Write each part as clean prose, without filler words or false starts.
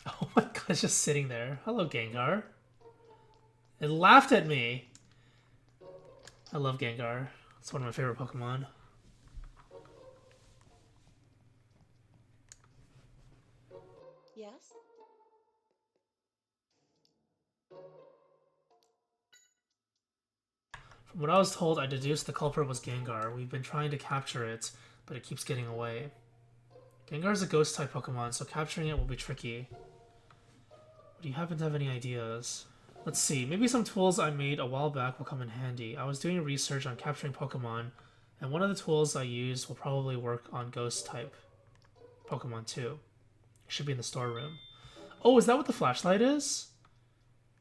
Oh my god, it's just sitting there. Hello, Gengar. It laughed at me. I love Gengar. It's one of my favorite Pokemon. Yes? From what I was told, I deduced the culprit was Gengar. We've been trying to capture it, but it keeps getting away. Gengar is a ghost-type Pokemon, so capturing it will be tricky. Do you happen to have any ideas? Let's see, maybe some tools I made a while back will come in handy. I was doing research on capturing Pokemon, and one of the tools I used will probably work on ghost-type Pokemon too. It should be in the storeroom. Oh, is that what the flashlight is?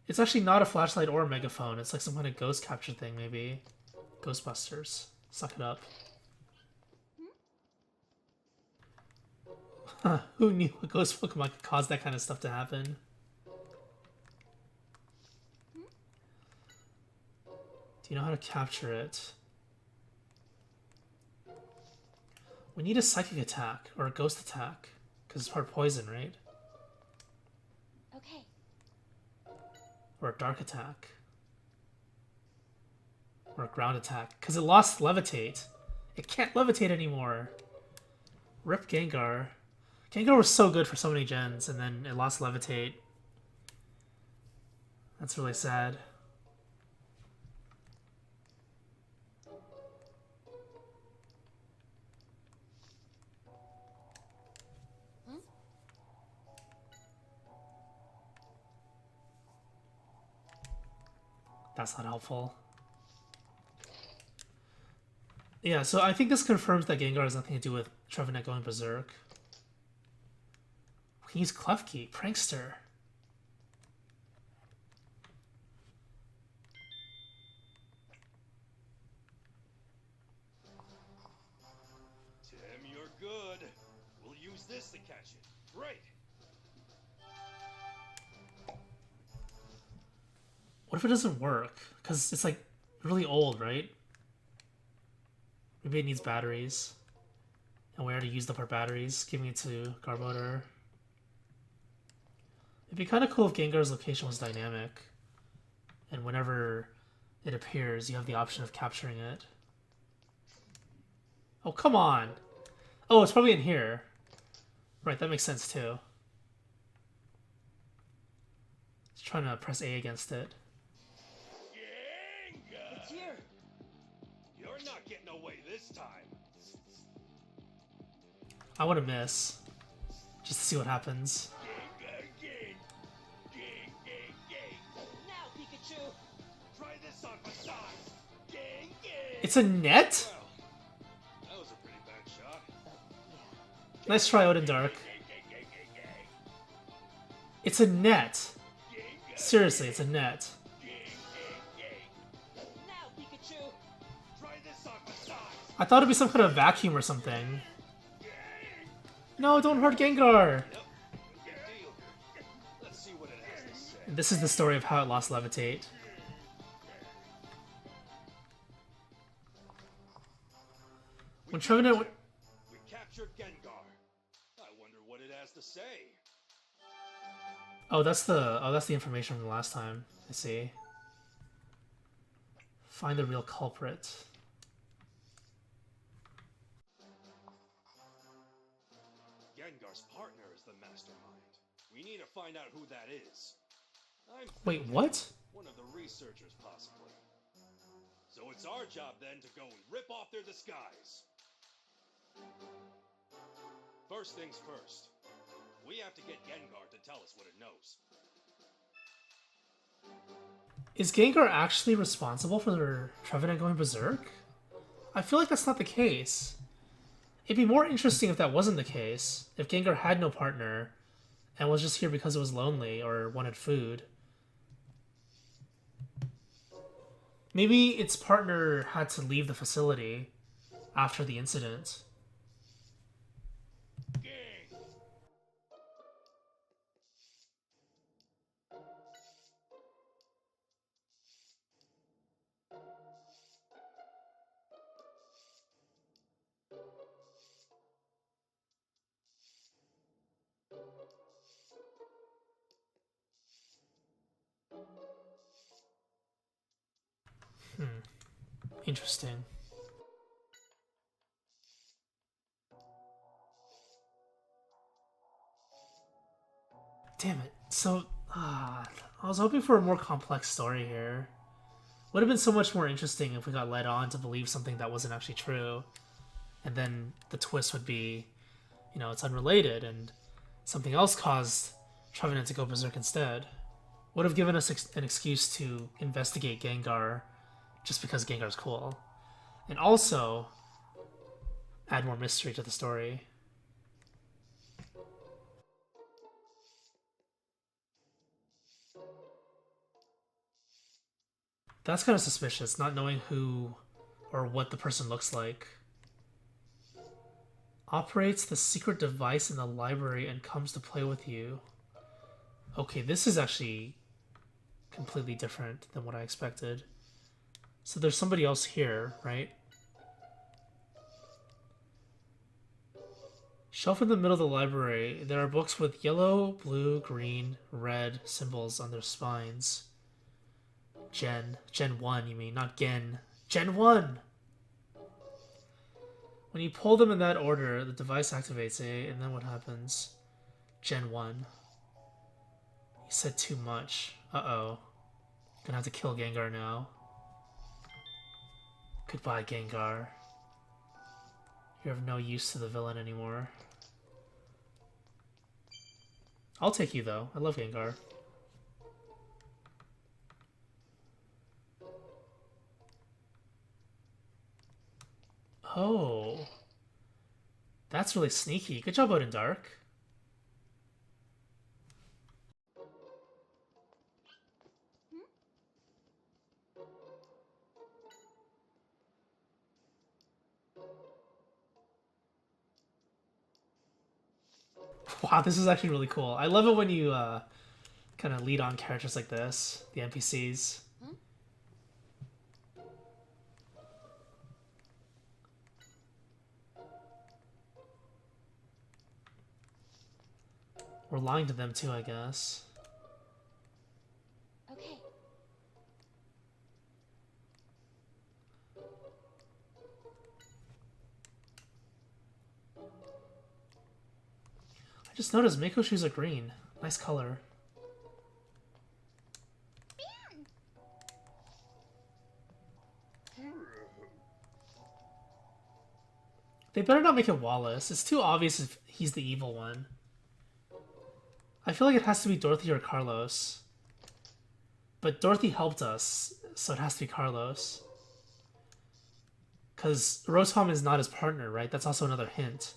It's actually not a flashlight or a megaphone. It's like some kind of ghost capture thing, maybe. Ghostbusters. Suck it up. Huh, who knew a ghost Pokemon could cause that kind of stuff to happen? Do you know how to capture it? We need a psychic attack or a ghost attack because it's part poison, right? Okay. Or a dark attack. Or a ground attack because it lost levitate. It can't levitate anymore. Rip Gengar. Gengar was so good for so many gens and then it lost levitate. That's really sad. Hmm? That's not helpful. Yeah, so I think this confirms that Gengar has nothing to do with Trevenant going berserk. We can use Klefki, Prankster. Tim, you're good. We'll use this to catch it. Great. What if it doesn't work? Because it's like really old, right? Maybe it needs batteries. And we already used up our batteries, giving it to Garbodor. It'd be kind of cool if Gengar's location was dynamic. And whenever it appears, you have the option of capturing it. Oh, come on! Oh, it's probably in here. Right, that makes sense too. Just trying to press A against it. Gengar! It's here. You're not getting away this time. I want to miss. Just to see what happens. Gengar, again. Gengar. Now, Pikachu. Try this on my size. Gengar. It's a net? Well, that was a pretty bad shot. Yeah. Nice try, Odin Dark. It's a net. Seriously, it's a net. Now, Pikachu. Try this on my size. I thought it'd be some kind of vacuum or something. No, don't hurt Gengar! Yep. Good deal. Let's see what it has to say. This is the story of how it lost levitate. When Trevenant... We captured Gengar. I wonder what it has to say. Oh, that's the information from the last time. I see. Find the real culprit. Gengar's partner is the mastermind. We need to find out who that is. Wait, thinking what? one of the researchers, possibly. So it's our job then to go and rip off their disguise. First things first. We have to get Gengar to tell us what it knows. Is Gengar actually responsible for Trevenant going berserk? I feel like that's not the case. It'd be more interesting if that wasn't the case. If Gengar had no partner and was just here because it was lonely or wanted food. Maybe its partner had to leave the facility after the incident. Interesting. Damn it. So, I was hoping for a more complex story here. Would have been so much more interesting if we got led on to believe something that wasn't actually true. And then the twist would be, you know, it's unrelated and something else caused Trevenant to go berserk instead. Would have given us an excuse to investigate Gengar just because Gengar's cool. And also add more mystery to the story. That's kind of suspicious, not knowing who or what the person looks like. Operates the secret device in the library and comes to play with you. Okay, this is actually completely different than what I expected. So there's somebody else here, right? Shelf in the middle of the library. There are books with yellow, blue, green, red symbols on their spines. Gen 1, you mean, not Gen. Gen 1! When you pull them in that order, the device activates, eh? And then what happens? Gen 1. He said too much. Uh-oh. Gonna have to kill Gengar now. Goodbye, Gengar. You're of no use to the villain anymore. I'll take you, though. I love Gengar. Oh. That's really sneaky. Good job out in Dark. Wow, this is actually really cool. I love it when you kind of lead on characters like this, the NPCs. We're lying to them too, I guess. Okay. I just noticed Mako shoes are green. Nice color. They better not make it Wallace. It's too obvious if he's the evil one. I feel like it has to be Dorothy or Carlos. But Dorothy helped us, so it has to be Carlos. Because Rotom is not his partner, right? That's also another hint.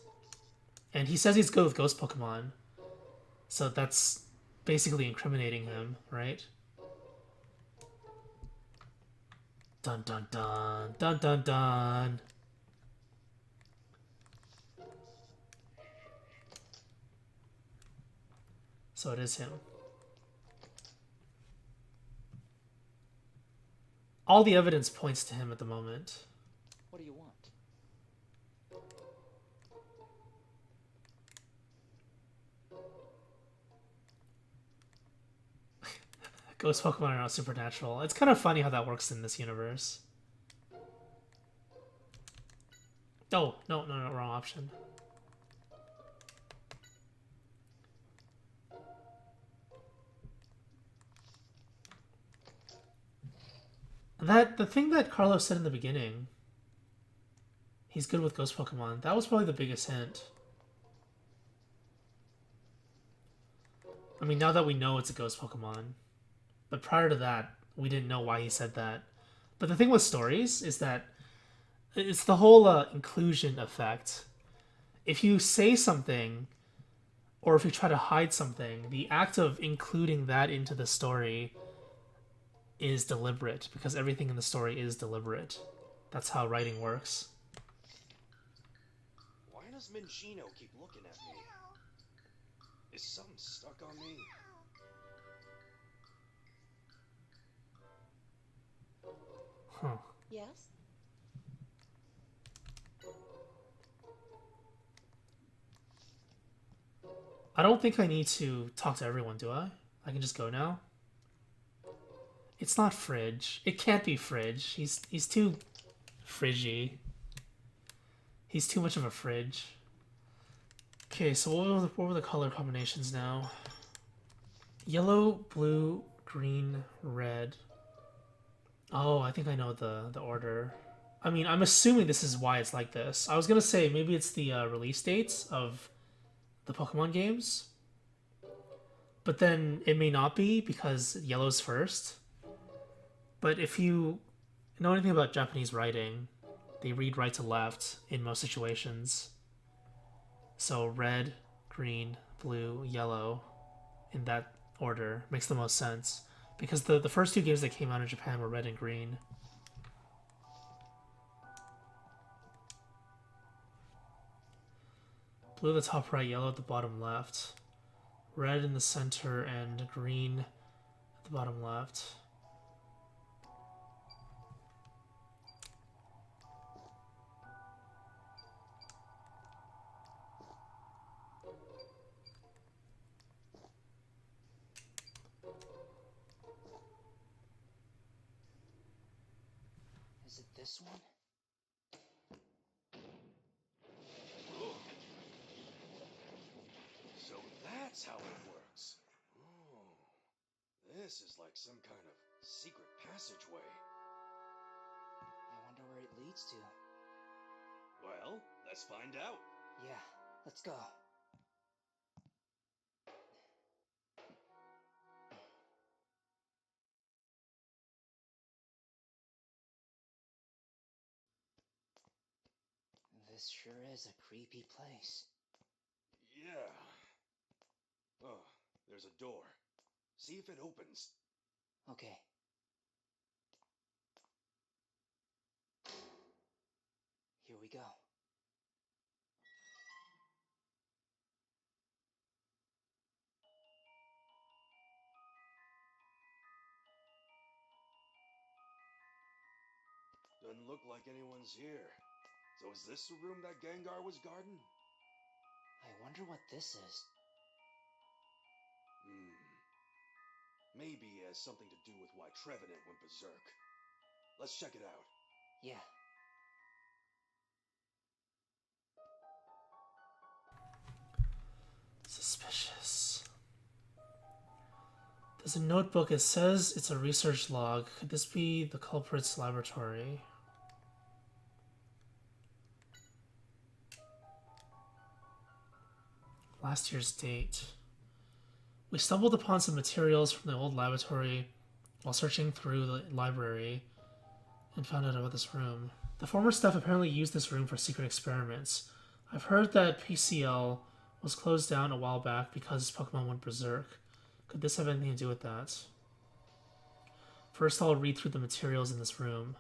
And he says he's good with ghost Pokemon. So that's basically incriminating him, right? Dun dun dun. Dun dun dun. So it is him. All the evidence points to him at the moment. What do you want? Ghost Pokemon are not supernatural. It's kind of funny how that works in this universe. Oh, no, wrong option. The thing that Carlos said in the beginning, he's good with ghost Pokemon, that was probably the biggest hint. I mean, now that we know it's a ghost Pokemon. But prior to that, we didn't know why he said that. But the thing with stories is that it's the whole inclusion effect. If you say something, or if you try to hide something, the act of including that into the story is deliberate, because everything in the story is deliberate. That's how writing works. Why does Minchino keep looking at me? Is something stuck on me? Huh. Yes? I don't think I need to talk to everyone, do I? I can just go now? It's not Fridge. It can't be Fridge. He's too Fridgy. He's too much of a fridge. Okay, so what were the color combinations now? Yellow, blue, green, red. Oh, I think I know the order. I mean, I'm assuming this is why it's like this. I was gonna say maybe it's the release dates of the Pokemon games. But then it may not be because yellow's first. But if you know anything about Japanese writing, they read right to left in most situations. So red, green, blue, yellow, in that order makes the most sense. Because the first two games that came out in Japan were red and green. Blue at the top right, yellow at the bottom left. Red in the center and green at the bottom left. Is it this one? So that's how it works. Oh, this is like some kind of secret passageway. I wonder where it leads to. Well, let's find out. Yeah, let's go. This sure is a creepy place. Yeah. Oh, there's a door. See if it opens. Okay. Here we go. Doesn't look like anyone's here. So is this the room that Gengar was guarding? I wonder what this is. Maybe it has something to do with why Trevenant went berserk. Let's check it out. Yeah. Suspicious. There's a notebook. It says it's a research log. Could this be the culprit's laboratory? Last year's date. We stumbled upon some materials from the old laboratory while searching through the library and found out about this room. The former staff apparently used this room for secret experiments. I've heard that PCL was closed down a while back because Pokemon went berserk. Could this have anything to do with that? First, I'll read through the materials in this room.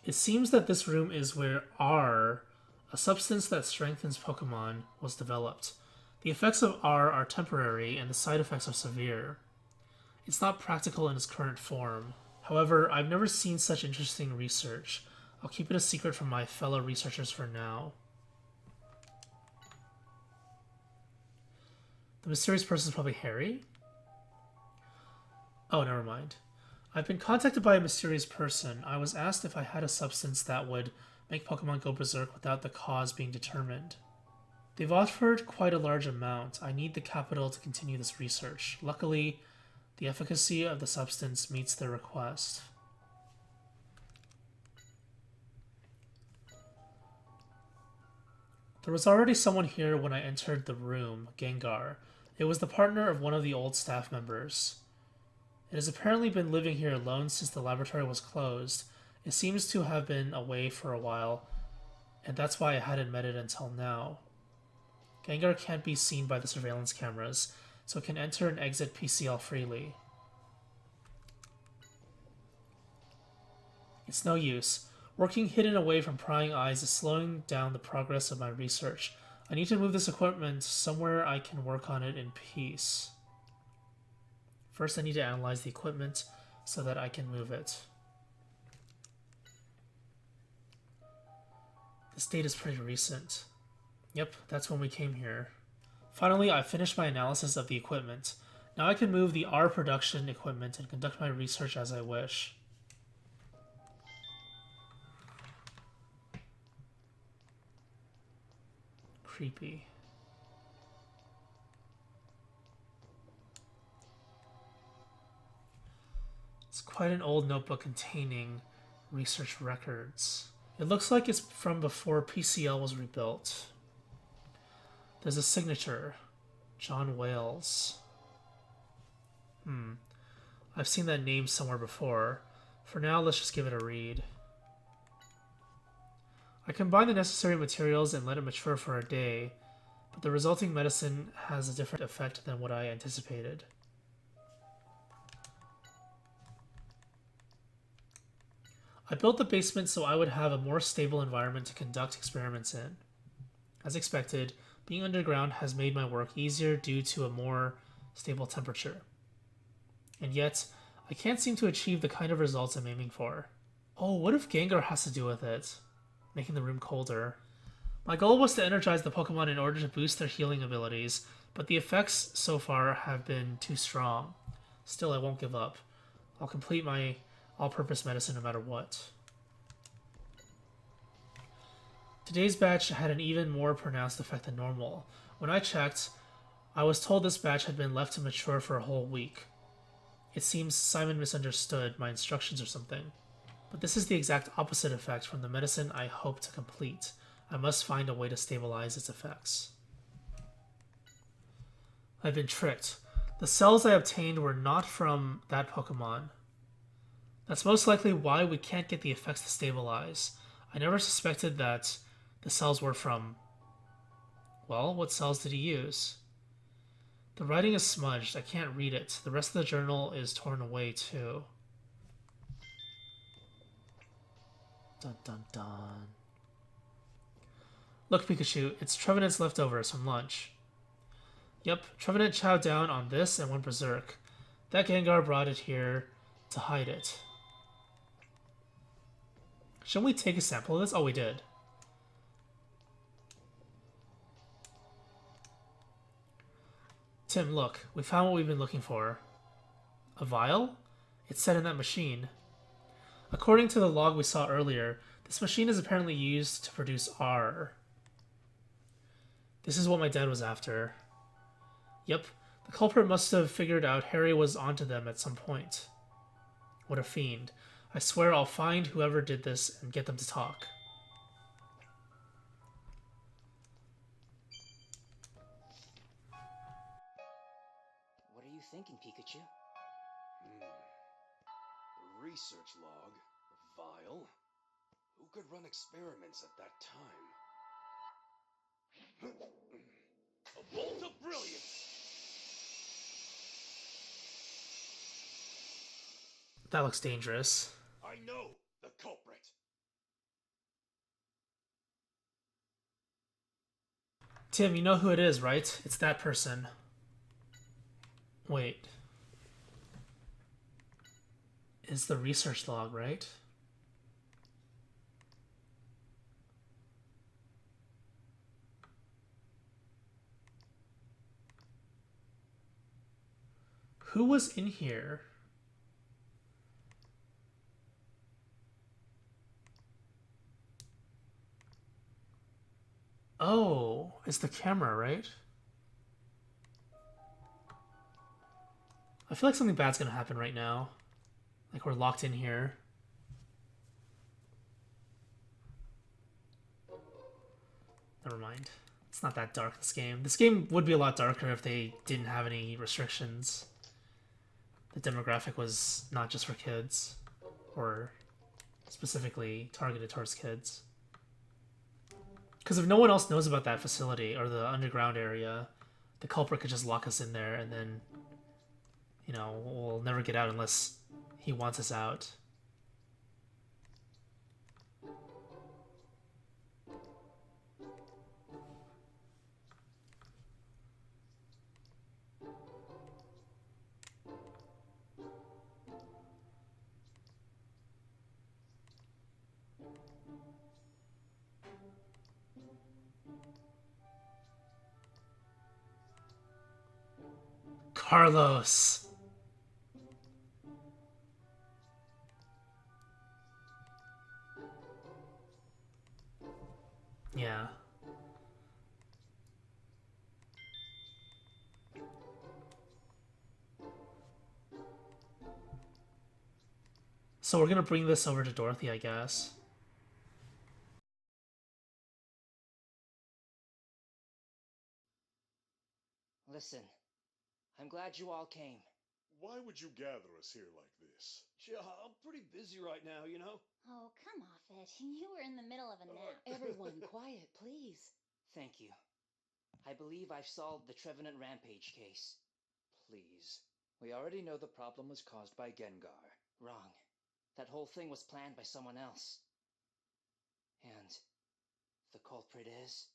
It seems that this room is where R, a substance that strengthens Pokemon, was developed. The effects of R are temporary and the side effects are severe. It's not practical in its current form. However, I've never seen such interesting research. I'll keep it a secret from my fellow researchers for now. The mysterious person is probably Harry? Oh, never mind. I've been contacted by a mysterious person. I was asked if I had a substance that would make Pokemon go berserk without the cause being determined. They've offered quite a large amount. I need the capital to continue this research. Luckily, the efficacy of the substance meets their request. There was already someone here when I entered the room, Gengar. It was the partner of one of the old staff members. It has apparently been living here alone since the laboratory was closed. It seems to have been away for a while, and that's why I hadn't met it until now. Gengar can't be seen by the surveillance cameras, so it can enter and exit PCL freely. It's no use. Working hidden away from prying eyes is slowing down the progress of my research. I need to move this equipment somewhere I can work on it in peace. First, I need to analyze the equipment so that I can move it. This date is pretty recent. Yep, that's when we came here. Finally, I finished my analysis of the equipment. Now I can move the R production equipment and conduct my research as I wish. Creepy. It's quite an old notebook containing research records. It looks like it's from before PCL was rebuilt. There's a signature. John Wales. I've seen that name somewhere before. For now, let's just give it a read. I combine the necessary materials and let it mature for a day, but the resulting medicine has a different effect than what I anticipated. I built the basement so I would have a more stable environment to conduct experiments in. As expected, being underground has made my work easier due to a more stable temperature. And yet, I can't seem to achieve the kind of results I'm aiming for. Oh, what if Gengar has to do with it? Making the room colder. My goal was to energize the Pokemon in order to boost their healing abilities, but the effects so far have been too strong. Still, I won't give up. I'll complete my all-purpose medicine no matter what. Today's batch had an even more pronounced effect than normal. When I checked, I was told this batch had been left to mature for a whole week. It seems Simon misunderstood my instructions or something. But this is the exact opposite effect from the medicine I hope to complete. I must find a way to stabilize its effects. I've been tricked. The cells I obtained were not from that Pokemon. That's most likely why we can't get the effects to stabilize. I never suspected that the cells were from... Well, what cells did he use? The writing is smudged. I can't read it. The rest of the journal is torn away, too. Dun dun dun. Look, Pikachu, it's Trevenant's leftovers from lunch. Yep, Trevenant chowed down on this and went berserk. That Gengar brought it here to hide it. Shouldn't we take a sample of this? Oh, we did. Tim, look. We found what we've been looking for. A vial? It's set in that machine. According to the log we saw earlier, this machine is apparently used to produce R. This is what my dad was after. Yep, the culprit must have figured out Harry was onto them at some point. What a fiend. I swear I'll find whoever did this and get them to talk. What are you thinking, Pikachu? The research log, the vial. Who could run experiments at that time? A bolt of brilliance! That looks dangerous. I know the culprit. Tim, you know who it is, right? It's that person. Wait. It's the research log, right? Who was in here? Oh, it's the camera, right? I feel like something bad's gonna happen right now. Like we're locked in here. Never mind. It's not that dark, this game. This game would be a lot darker if they didn't have any restrictions. The demographic was not just for kids, or specifically targeted towards kids. Because if no one else knows about that facility or the underground area, the culprit could just lock us in there and then, you know, we'll never get out unless he wants us out. Carlos. Yeah. So we're gonna bring this over to Dorothy, I guess. Listen, I'm glad you all came. Why would you gather us here like this? Yeah, I'm pretty busy right now, you know? Oh, come off it. You were in the middle of a nap. Everyone, quiet, please. Thank you. I believe I've solved the Trevenant Rampage case. Please. We already know the problem was caused by Gengar. Wrong. That whole thing was planned by someone else. And the culprit is...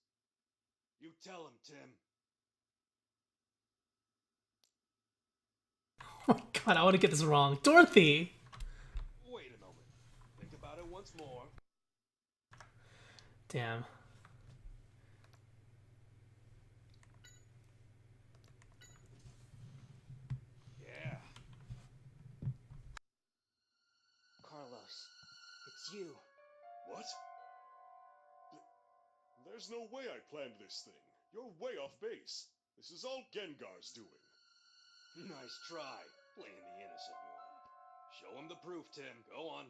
You tell him, Tim. Oh my god, I want to get this wrong. Dorothy! Wait a moment. Think about it once more. Damn. Yeah. Carlos, it's you. What? There's no way I planned this thing. You're way off base. This is all Gengar's doing. Nice try, playing the innocent one. Show him the proof, Tim. Go on.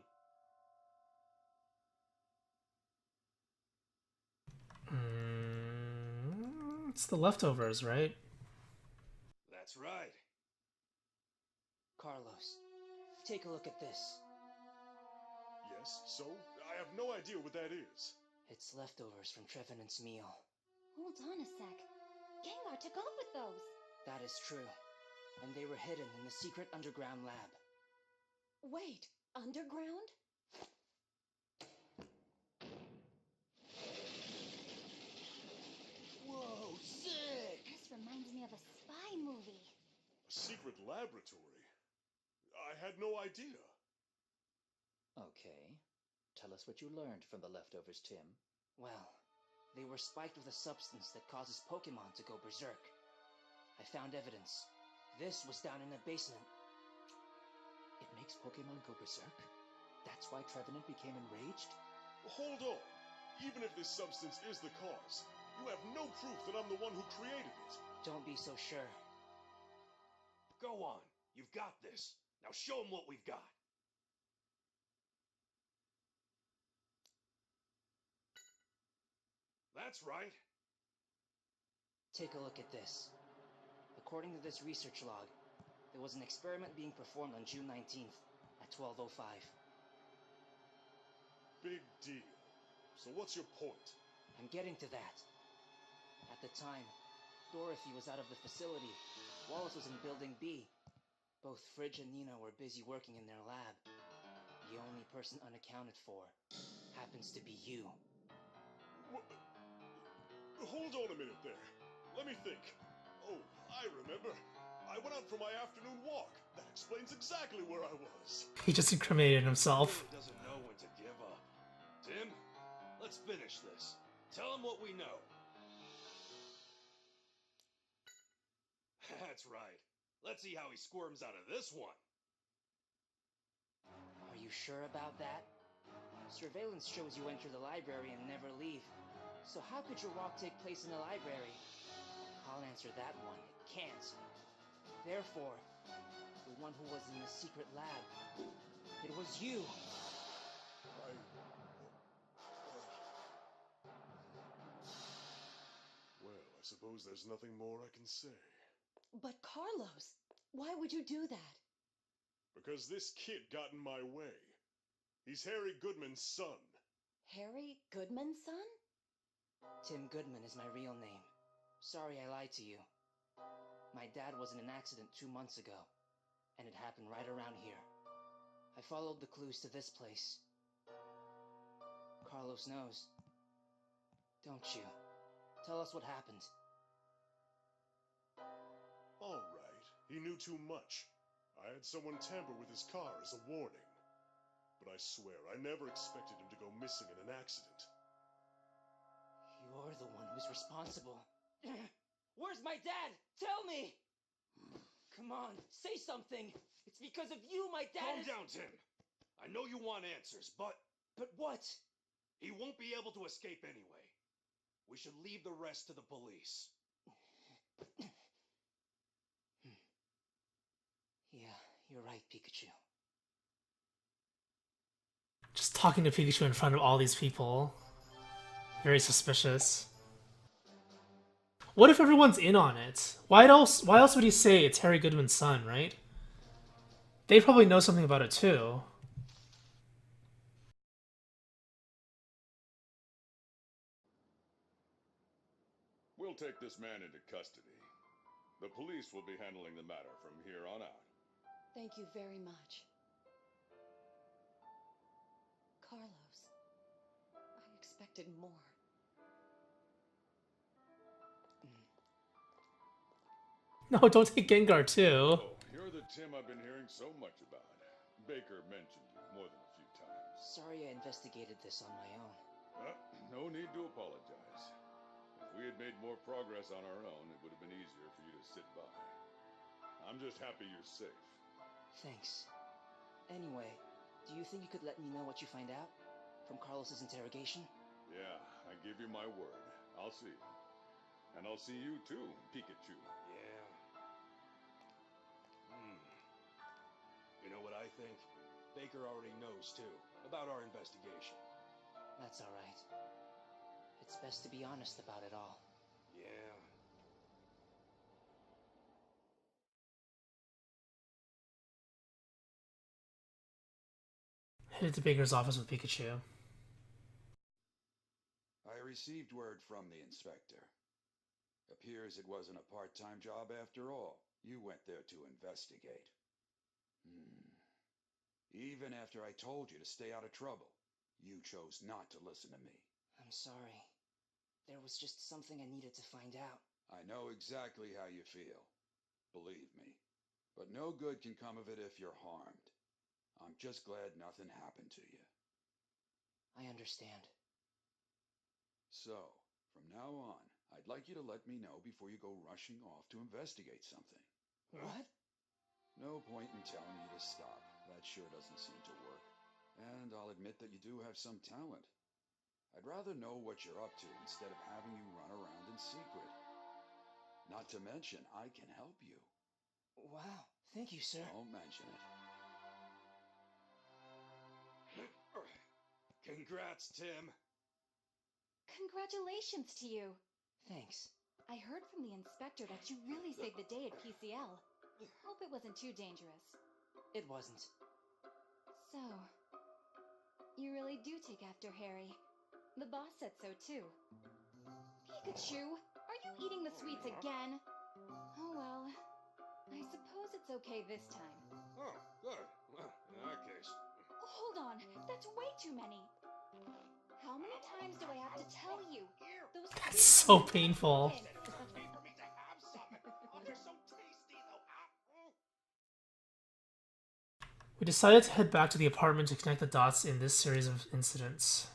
It's the leftovers, right? That's right. Carlos, take a look at this. Yes, so? I have no idea what that is. It's leftovers from Trevenant's meal. Hold on a sec. Gengar took off with those. That is true. And they were hidden in the secret underground lab. Wait, underground? Whoa, sick! This reminds me of a spy movie. A secret laboratory? I had no idea. Okay. Tell us what you learned from the leftovers, Tim. Well, they were spiked with a substance that causes Pokemon to go berserk. I found evidence. This was down in the basement. It makes Pokemon go berserk? That's why Trevenant became enraged? Hold on. Even if this substance is the cause, you have no proof that I'm the one who created it. Don't be so sure. Go on. You've got this. Now show him what we've got. That's right. Take a look at this. According to this research log, there was an experiment being performed on June 19th at 12:05. Big deal. So what's your point? I'm getting to that. At the time, Dorothy was out of the facility. Wallace was in Building B. Both Fridge and Nina were busy working in their lab. The only person unaccounted for happens to be you. Hold on a minute there. Let me think. Oh, I remember. I went out for my afternoon walk. That explains exactly where I was. He just incriminated himself. He doesn't know when to give up. Tim, let's finish this. Tell him what we know. That's right. Let's see how he squirms out of this one. Are you sure about that? Surveillance shows you enter the library and never leave. So how could your walk take place in the library? I'll answer that one. It can't. Therefore, the one who was in the secret lab, it was you. Well, I suppose there's nothing more I can say. But Carlos, why would you do that? Because this kid got in my way. He's Harry Goodman's son. Harry Goodman's son? Tim Goodman is my real name. Sorry I lied to you. My dad was in an accident 2 months ago, and it happened right around here. I followed the clues to this place. Carlos knows. Don't you? Tell us what happened. All right, he knew too much. I had someone tamper with his car as a warning. But I swear, I never expected him to go missing in an accident. You're the one who's responsible. Where's my dad? Tell me! Come on, say something! It's because of you my dad Calm is- down, Tim. I know you want answers, but But what? he won't be able to escape anyway. We should leave the rest to the police. Yeah, you're right, Pikachu. Just talking to Pikachu in front of all these people. Very suspicious. What if everyone's in on it? Why else would he say it's Harry Goodman's son, right? They probably know something about it too. We'll take this man into custody. The police will be handling the matter from here on out. Thank you very much. Carlos, I expected more. No, don't take Gengar too. Oh, you're the Tim I've been hearing so much about. Baker mentioned you more than a few times. Sorry I investigated this on my own. No need to apologize. If we had made more progress on our own, it would have been easier for you to sit by. I'm just happy you're safe. Thanks. Anyway, do you think you could let me know what you find out? From Carlos's interrogation? Yeah, I give you my word. I'll see you. And I'll see you too, Pikachu. Yeah. You know what I think? Baker already knows too, about our investigation. That's alright. It's best to be honest about it all. Yeah. Headed to Baker's office with Pikachu. I received word from the inspector. Appears it wasn't a part-time job after all. You went there to investigate. Even after I told you to stay out of trouble, you chose not to listen to me. I'm sorry. There was just something I needed to find out. I know exactly how you feel. Believe me. But no good can come of it if you're harmed. I'm just glad nothing happened to you. I understand. So, from now on, I'd like you to let me know before you go rushing off to investigate something. What? No point in telling you to stop. That sure doesn't seem to work. And I'll admit that you do have some talent. I'd rather know what you're up to instead of having you run around in secret. Not to mention, I can help you. Wow, thank you, sir. Don't mention it. Congrats, Tim. Congratulations to you. Thanks. I heard from the inspector that you really saved the day at PCL. Hope it wasn't too dangerous. It wasn't. So, you really do take after Harry. The boss said so too. Pikachu, are you eating the sweets again? Oh well, I suppose it's okay this time. Oh, good. Well, in that case. Hold on, that's way too many. How many times do I have to tell you? Those That's sweets so are painful. disgusting. It's okay for me to have some. Oh, they're so tasty, though. We decided to head back to the apartment to connect the dots in this series of incidents.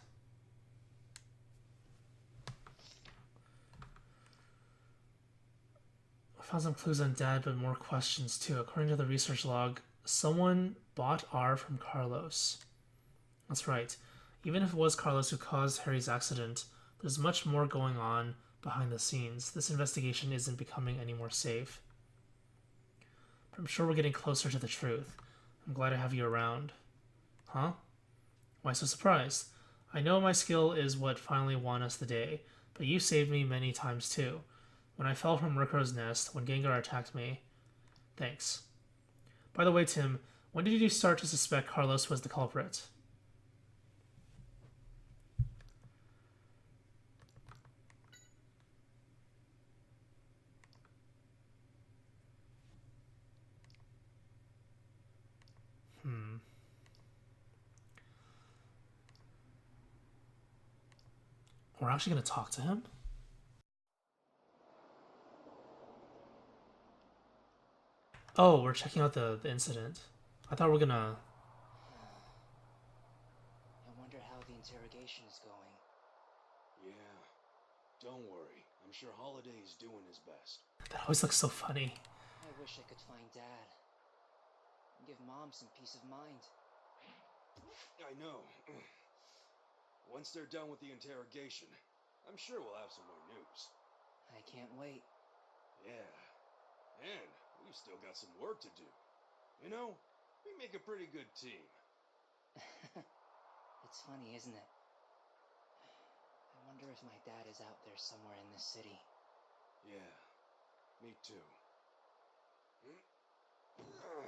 I found some clues on Dad, but more questions too. According to the research log, someone bought R from Carlos. That's right. Even if it was Carlos who caused Harry's accident, there's much more going on behind the scenes. This investigation isn't becoming any more safe. But I'm sure we're getting closer to the truth. I'm glad I have you around. Huh? Why so surprised? I know my skill is what finally won us the day, but you saved me many times too. When I fell from Rickrow's nest, when Gengar attacked me. Thanks. By the way, Tim, when did you start to suspect Carlos was the culprit? We're actually going to talk to him? Oh, we're checking out the incident. I thought we were gonna... I wonder how the interrogation is going. Yeah. Don't worry. I'm sure Holiday is doing his best. That always looks so funny. I I wish I could find Dad. And give Mom some peace of mind. I know. Once they're done with the interrogation, I'm sure we'll have some more news. I can't wait. Yeah. And we've still got some work to do. You know, we make a pretty good team. It's funny, isn't it? I wonder if my dad is out there somewhere in this city. Yeah, me too. Harry,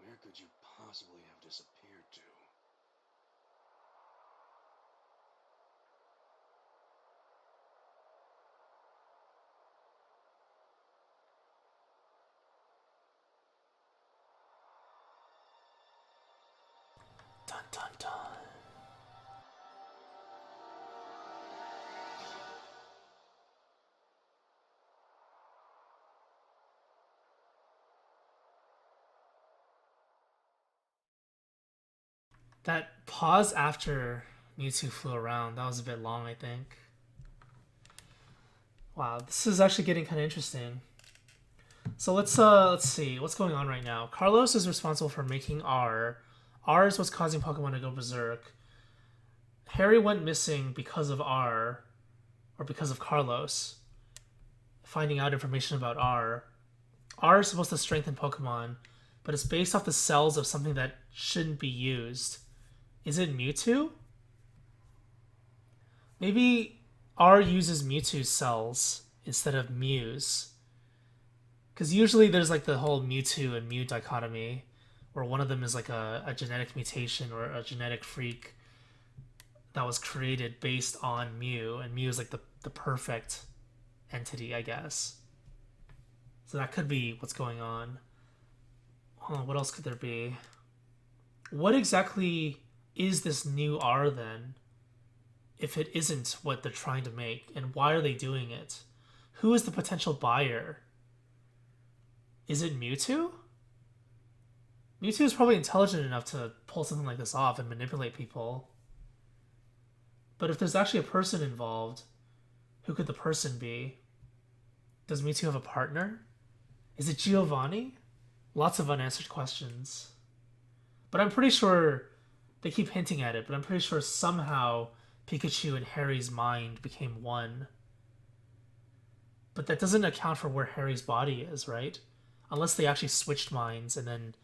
where could you possibly have disappeared to? Dun dun dun. That pause after Mewtwo flew around, that was a bit long, I think. Wow, this is actually getting kind of interesting. So let's see what's going on right now. Carlos is responsible for making R. R is what's causing Pokemon to go berserk. Harry went missing because of R, or because of Carlos. Finding out information about R. R is supposed to strengthen Pokemon, but it's based off the cells of something that shouldn't be used. Is it Mewtwo? Maybe R uses Mewtwo's cells instead of Mew's. Because usually there's like the whole Mewtwo and Mew dichotomy, where one of them is like a genetic mutation or a genetic freak that was created based on Mew, and Mew is like the perfect entity, I guess. So that could be what's going on. What else could there be? What exactly is this new R then? If it isn't what they're trying to make, and why are they doing it? Who is the potential buyer? Is it Mewtwo? Mewtwo is probably intelligent enough to pull something like this off and manipulate people. But if there's actually a person involved, who could the person be? Does Mewtwo have a partner? Is it Giovanni? Lots of unanswered questions. But I'm pretty sure they keep hinting at it, but I'm pretty sure somehow Pikachu and Harry's mind became one. But that doesn't account for where Harry's body is, right? Unless they actually switched minds and then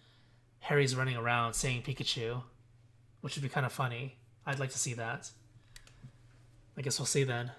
Harry's running around saying Pikachu, which would be kind of funny. I'd like to see that. I guess we'll see then.